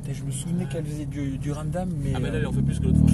Et je me souvenais qu'elle faisait du ramdam, mais. Ah, mais là, elle en fait plus que l'autre fois.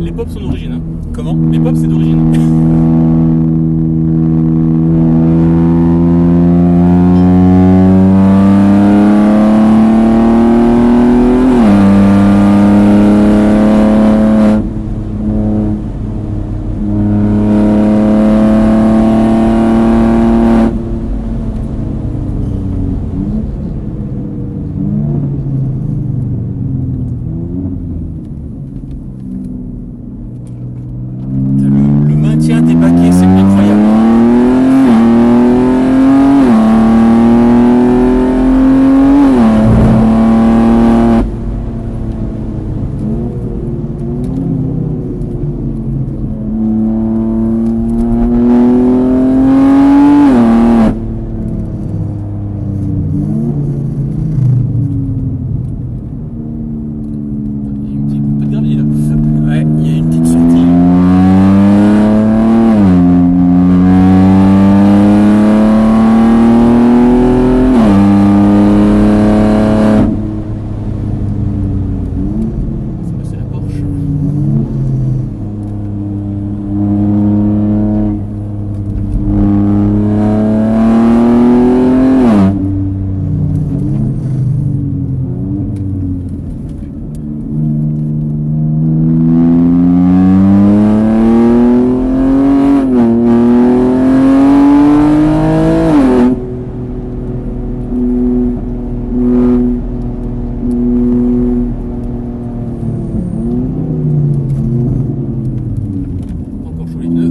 Les pops sont d'origine, hein. Comment? Les pops, c'est d'origine. Le maintien des baquets, c'est incroyable. Il y a une petite un peu de gravier là. Ouais, il y a une petite sortie. C'est la Porsche. Encore chaud les pneus.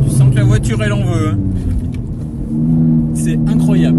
Tu sens que la voiture, elle en veut. Hein. C'est incroyable.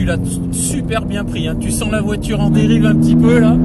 tu l'as super bien pris, hein. Tu sens la voiture en dérive un petit peu là.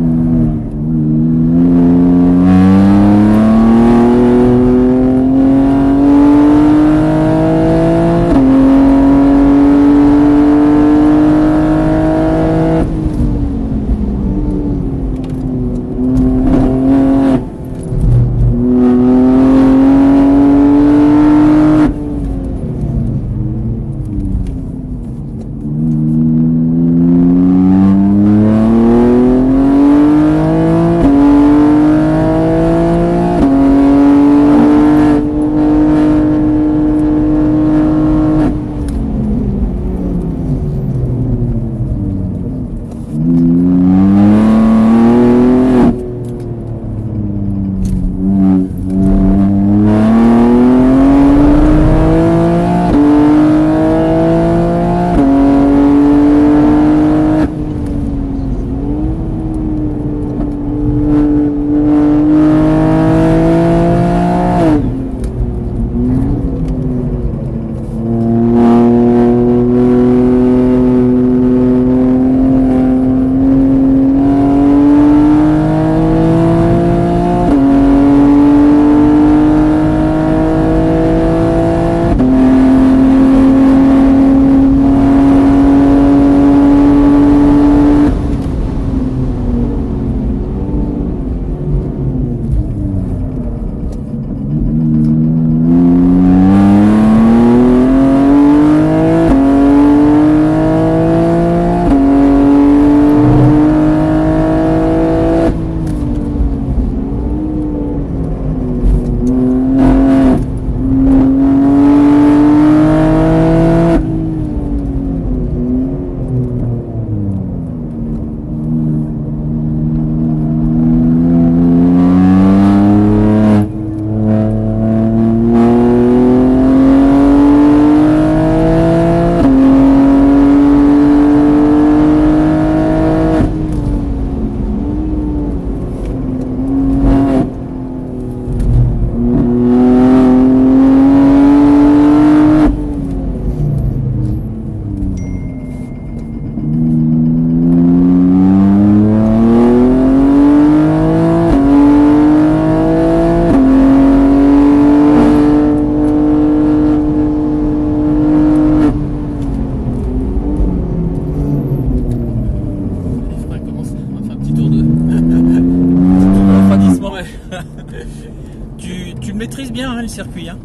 Tu le maîtrises bien, hein, le circuit, hein.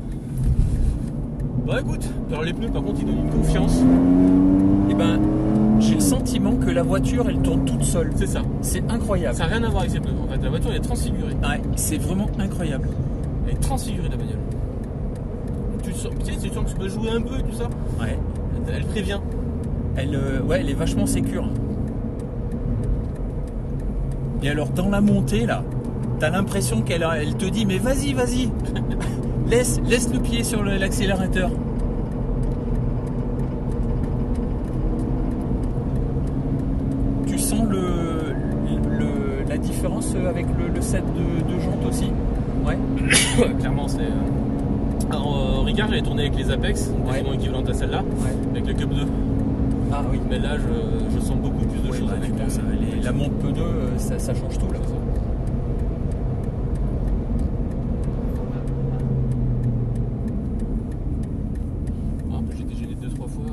Bah écoute, alors les pneus par contre ils donnent une confiance. Et ben, j'ai le sentiment que la voiture elle tourne toute seule. C'est ça. C'est incroyable. Ça n'a rien à voir avec ces pneus. En fait, la voiture elle est transfigurée. Ouais, c'est vraiment incroyable. Elle est transfigurée la bagnole. Tu sens que tu peux jouer un peu et tout ça. Ouais. Elle prévient. Ouais, elle est vachement sécure. Et alors dans la montée là, t'as l'impression qu'elle te dit mais vas-y, vas-y. laisse le pied sur l'accélérateur. Tu sens la différence avec le set de jantes aussi. Ouais. Clairement c'est... Alors Ricard j'avais tourné avec les Apex, quasiment équivalente à celle-là, avec le Cup 2. Ah oui. Mais là je sens beaucoup plus de choses avec la monte P2, ça change tout là. J'ai été gêné 2-3 fois.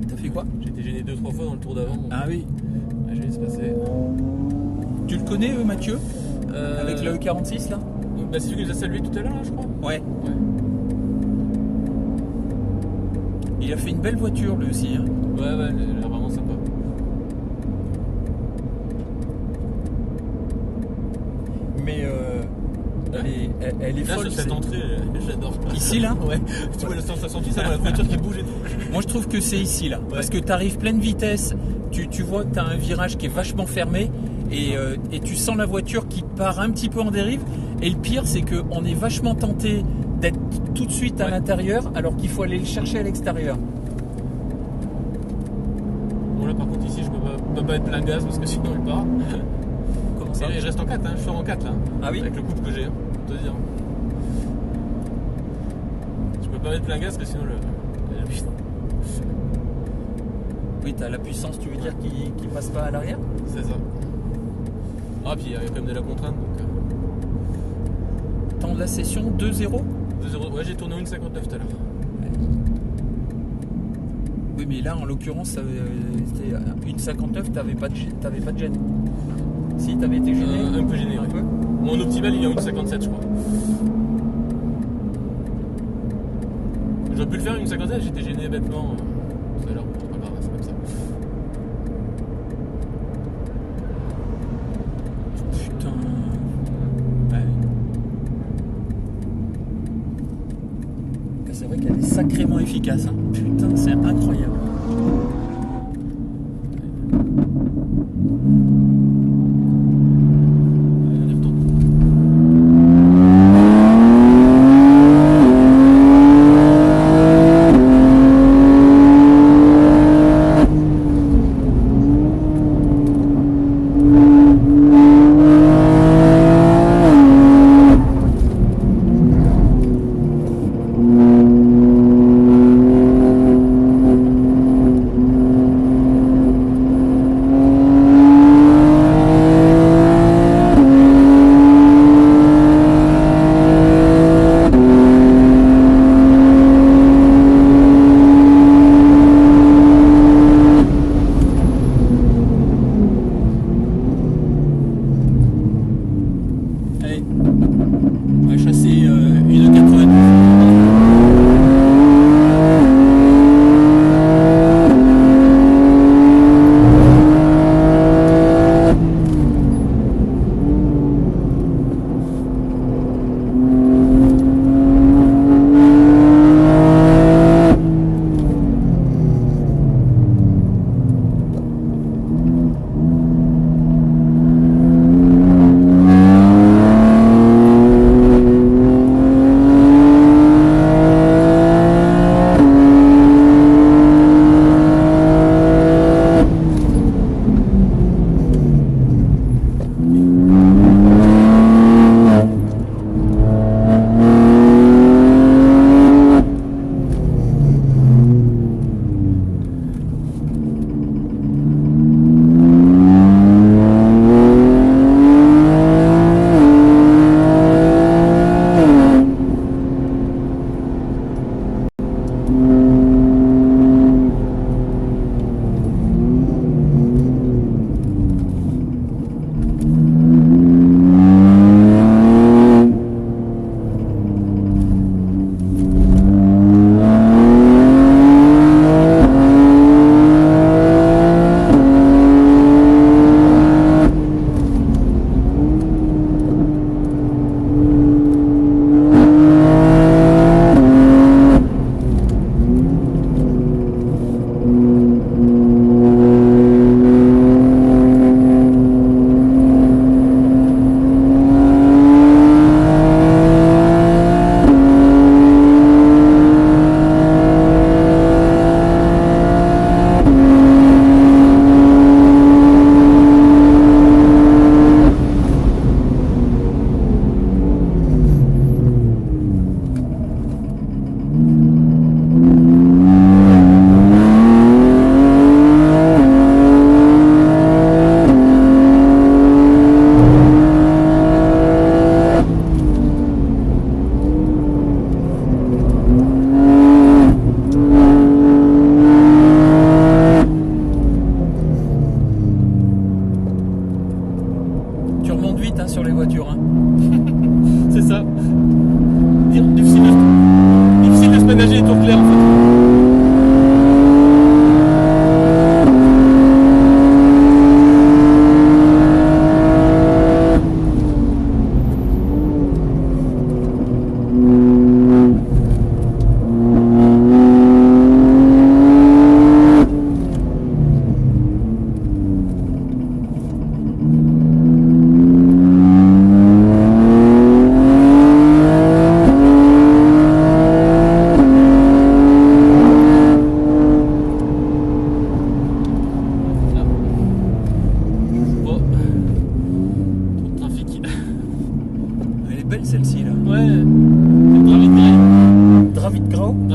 T'as fait quoi? J'ai été gêné 2-3 fois dans le tour d'avant. Ah oui. J'ai laissé passer. Tu le connais Mathieu avec le E46 là? Bah c'est lui qui les a salués tout à l'heure là je crois. Ouais. Il a fait une belle voiture lui aussi, hein. Ouais, elle est vraiment sympa. Mais elle est là, folle. Cette entrée, j'adore. Ici là? Ouais. Tu vois le 168, ça va la voiture qui bouge et tout. Moi je trouve que c'est ici là. Parce que tu arrives pleine vitesse, tu vois que tu as un virage qui est vachement fermé et tu sens la voiture qui part un petit peu en dérive. Et le pire c'est qu'on est vachement tenté d'être tout de suite à l'intérieur alors qu'il faut aller le chercher à l'extérieur. Bon là par contre ici je peux pas être plein gaz parce que sinon il part. Comment ça? Je reste en 4, hein. Je sors en 4 là. Ah oui? Avec le couple que j'ai, pour te dire. Je peux pas mettre plein gaz parce que sinon Oui, t'as la puissance, tu veux dire, qui passe pas à l'arrière. C'est ça. Ah, puis il y a quand même de la contrainte. Donc, temps de la session 2-0. 2-0. Ouais, j'ai tourné 1,59 tout à l'heure. Oui, mais là, en l'occurrence, c'était 1,59, t'avais pas de gêne. Si, t'avais été gêné. Un peu gêné, ouais. Mon optimal, il est à 1,57, je crois. J'aurais pu le faire 1,57, j'étais gêné bêtement. Tout à l'heure, c'est pas grave, c'est comme ça. Putain. Ouais. C'est vrai qu'elle est sacrément efficace. Hein. Putain, c'est incroyable.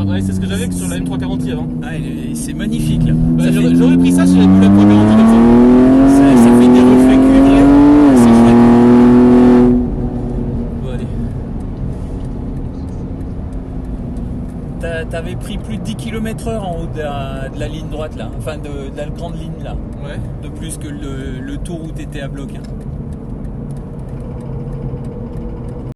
Non, ouais, c'est ce que j'avais sur la M340i avant. Ah, c'est magnifique là. Bah, Ça, fait, j'aurais pris ça sur la M340i comme ça fait des reflets cuivrés. C'est chouette. ça. Bon, allez. T'avais pris plus de 10 km/h en haut de la ligne droite là, enfin de la grande ligne là, Ouais. de plus que le tour où t'étais à bloc. Hein.